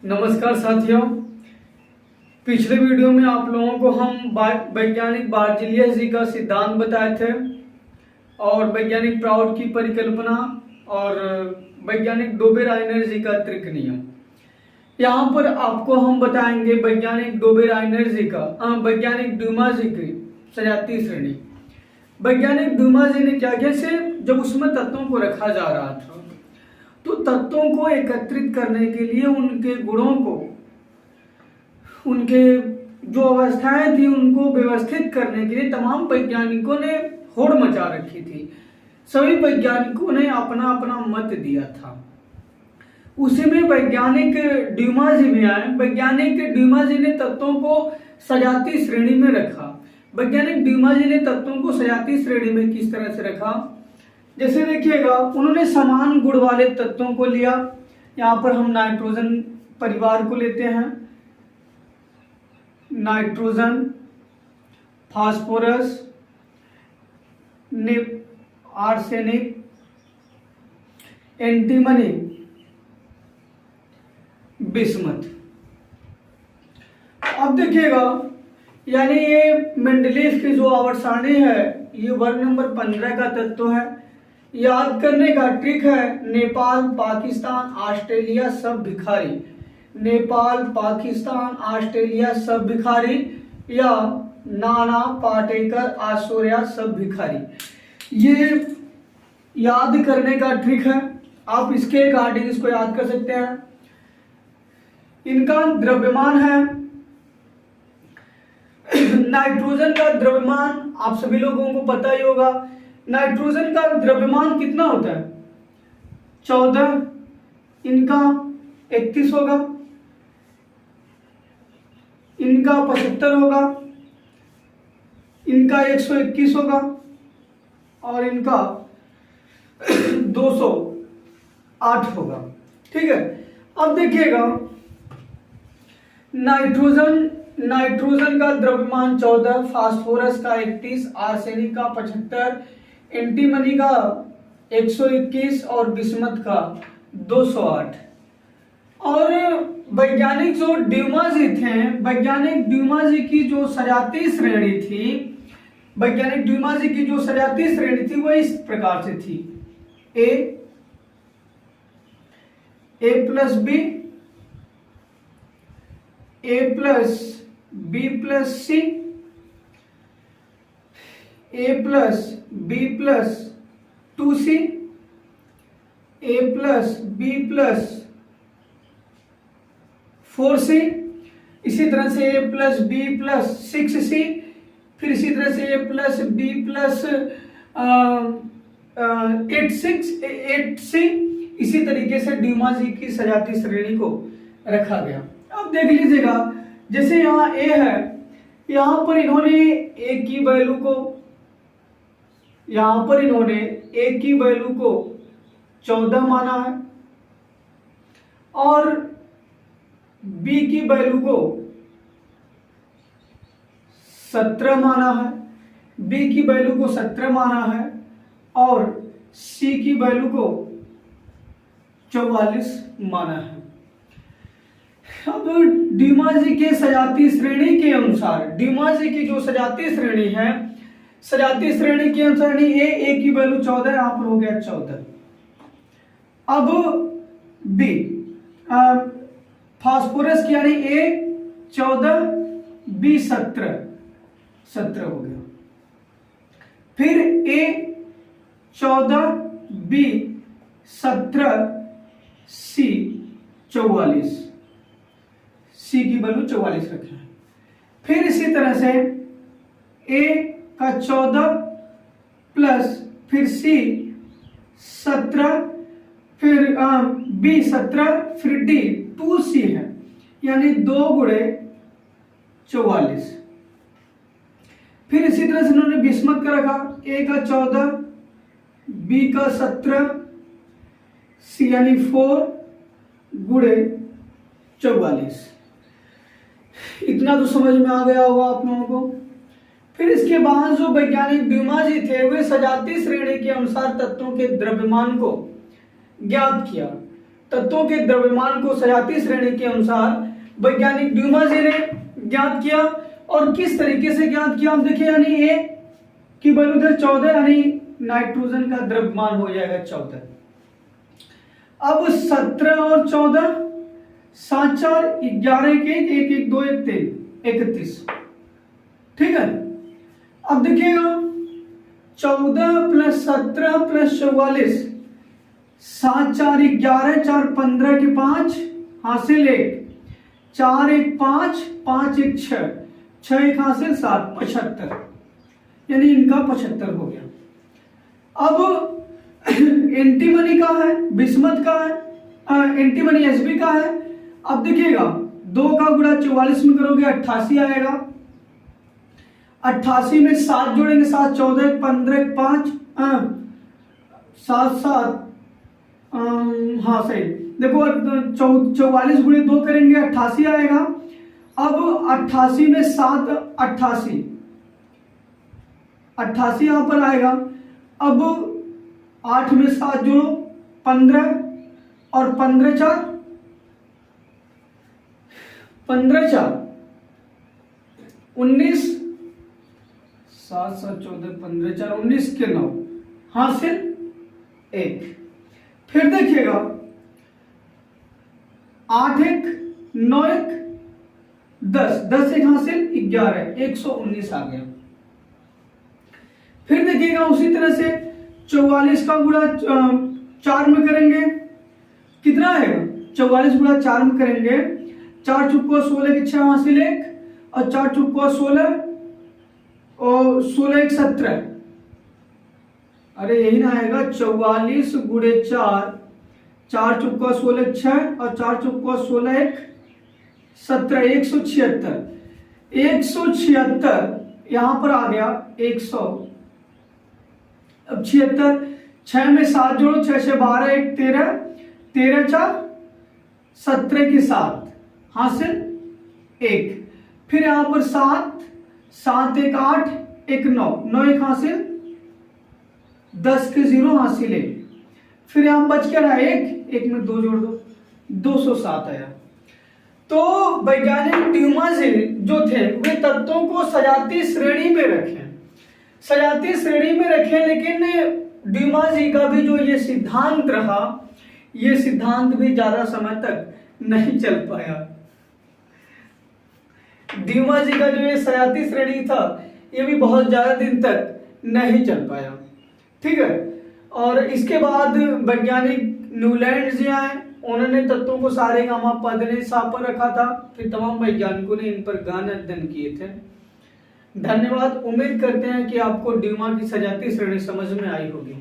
नमस्कार साथियों। पिछले वीडियो में आप लोगों को हम वैज्ञानिक बार्जेलियस जी का सिद्धांत बताए थे और वैज्ञानिक प्राउड की परिकल्पना और वैज्ञानिक डोबेराइनर जी का त्रिक नियम। यहाँ पर आपको हम बताएंगे वैज्ञानिक डोबेराइनर जी का वैज्ञानिक ड्यूमा जी की सजातीय श्रेणी। वैज्ञानिक ड्यूमा जी ने क्या किया, जब उसमें तत्वों को रखा जा रहा था तो तत्वों को एकत्रित करने के लिए उनके गुणों को, उनके जो अवस्थाएं थी उनको व्यवस्थित करने के लिए तमाम वैज्ञानिकों ने होड़ मचा रखी थी। सभी वैज्ञानिकों ने अपना अपना मत दिया था। उसी में वैज्ञानिक ड्यूमा जी भी आए। वैज्ञानिक ड्यूमा जी ने तत्वों को सजातीय श्रेणी में रखा। वैज्ञानिक ड्यूमा जी ने तत्वों को सजातीय श्रेणी में किस तरह से रखा, जैसे देखिएगा, उन्होंने समान गुण वाले तत्वों को लिया। यहाँ पर हम नाइट्रोजन परिवार को लेते हैं। Nitrogen, phosphorus, arsenic, antimony, bismuth. अब देखिएगा, यानी ये मेंडलीव की जो आवर्त सारणी है, ये वर्ग नंबर 15 का तत्व है। याद करने का ट्रिक है, नेपाल, पाकिस्तान, ऑस्ट्रेलिया सब भिखारी। नेपाल, पाकिस्तान, ऑस्ट्रेलिया सब भिखारी, या नाना पाटेकर, आशोरिया सब भिखारी। ये याद करने का ट्रिक है। आप इसके अकॉर्डिंग इसको याद कर सकते हैं। इनका द्रव्यमान है, नाइट्रोजन का द्रव्यमान आप सभी लोगों को पता ही होगा। नाइट्रोजन का द्रव्यमान कितना होता है? 14। इनका 31 होगा, इनका 75 होगा, इनका 121 होगा और इनका 208 होगा। ठीक है। अब देखिएगा, नाइट्रोजन का द्रव्यमान 14, फास्फोरस का 31, आर्सेनिक का 75, एंटीमनी का 121 और बिस्मथ का 208। और वैज्ञानिक जो ड्यूमा जी थे, वैज्ञानिक ड्यूमा जी की जो सजातीय श्रेणी थी, वैज्ञानिक ड्यूमा जी की जो सजातीय श्रेणी थी वो इस प्रकार से थी: ए प्लस बी, ए प्लस बी प्लस सी, ए प्लस बी प्लस 2c, ए प्लस बी प्लस 4c, इसी तरह से ए प्लस बी प्लस 6c, फिर इसी तरह से ए प्लस बी प्लस 8c। इसी तरीके से ड्यूमा जी की सजातीय श्रेणी को रखा गया। अब देख लीजिएगा, जैसे यहाँ ए है, यहाँ पर इन्होंने ए की वैल्यू को, यहां पर इन्होंने ए की वैल्यू को 14 माना है और बी की वैल्यू को 17 माना है, बी की वैल्यू को 17 माना है और सी की वैल्यू को 44 माना है। अब ड्यूमा जी के सजातीय श्रेणी के अनुसार, ड्यूमा जी की जो सजातीय श्रेणी है, सजातीय श्रेणी के अनुसार ए की वैल्यू 14, यहां पर हो गया 14। अब बी, फास्फोरस की यानी ए 14, बी 17 हो गया। फिर ए 14, बी 17, सी 44, सी की वैल्यू 44 रखे हैं। फिर इसी तरह से ए का 14 प्लस फिर सी 17, फिर बी 17, फिर डी 2c है, यानी 2 गुणे 44। फिर इसी तरह से उन्होंने बिस्मथ का रखा, ए का 14, बी का 17, सी यानी 4 गुणे 44। इतना तो समझ में आ गया होगा आप लोगों को। फिर इसके बाद जो वैज्ञानिक ड्यूमा जी थे, वे सजातीय श्रेणी के अनुसार तत्वों के द्रव्यमान को ज्ञात किया। तत्वों के द्रव्यमान को सजातीय श्रेणी के अनुसार वैज्ञानिक ड्यूमासे ने ज्ञात किया। और किस तरीके से ज्ञात किया, आप देखिए, यानी ए की वैल्यू इधर 14, यानी नाइट्रोजन का द्रव्यमान हो जाएगा 14। अब 17 और 14, 7 4 11 1 1 1 2 1 3 31, ठीक है। अब देखिएगा 14 प्लस 17 प्लस 44, 7 4 11 4 15 के 5 हासिल 1, 4 1 5 5 1 6 6 1 हासिल 7, 75, यानी इनका 75 हो गया। अब एंटीमनी का है, बिस्मथ का है, एंटीमनी एसबी का है। अब देखिएगा 2 का गुणा 44 में करोगे 88 आएगा। 88 में 7 जोड़ेंगे, 7 14 15 5 7 7, हाँ सही, देखो 44 गुणे 2 करेंगे 88 आएगा। अब 88 में 7 88, 88 यहां पर आएगा। अब 8 में 7 जोड़ो 15 और 15 4 15 4 19, 7 7 14 15 4 19 के 9 हासिल 1। फिर देखिएगा 8 1 9 1 10 10 1 हासिल 11, 119 आ गया। फिर देखिएगा उसी तरह से 44 का गुणा 4 में करेंगे, कितना आएगा, 44 गुणा 4 में करेंगे, 4 चुक्का 16 के 6 हासिल 1, और 4 चुक्का 16 और 16 1 17, अरे यही ना आएगा 44 गुणे 4, 4 चुक्का 16 6 और 4 चुक्का 16 1 17, 176, 176 यहां पर आ गया 100। अब 76, 6 में 7 जोड़ो, 6 से 12 1 13, 13 4 17 के 7 हासिल 1। फिर यहां पर 7 7 1 8 1 9 9 1 हासिल 10 के 0 हासिल 1। फिर यहां बच क्या रहा 1 1 में 2 जोड़ दो, 207 आया। तो वैज्ञानिक ड्यूमासे जो थे वे तत्वों को सजातीय श्रेणी में रखे, सजातीय श्रेणी में रखे, लेकिन ड्यूमासे का भी जो ये सिद्धांत रहा, ये सिद्धांत भी ज्यादा समय तक नहीं चल पाया। ड्यूमासे का जो ये सजातीय श्रेणी था ये भी बहुत ज्यादा दिन तक नहीं चल पाया, ठीक है। और इसके बाद वैज्ञानिक न्यूलैंड जी आए, उन्होंने तत्वों को सारे गामा पद सा पर रखा था। फिर तमाम वैज्ञानिकों ने इन पर गहन अध्ययन किए थे। धन्यवाद। उम्मीद करते हैं कि आपको ड्यूमा की सजातीय श्रेणी समझ में आई होगी।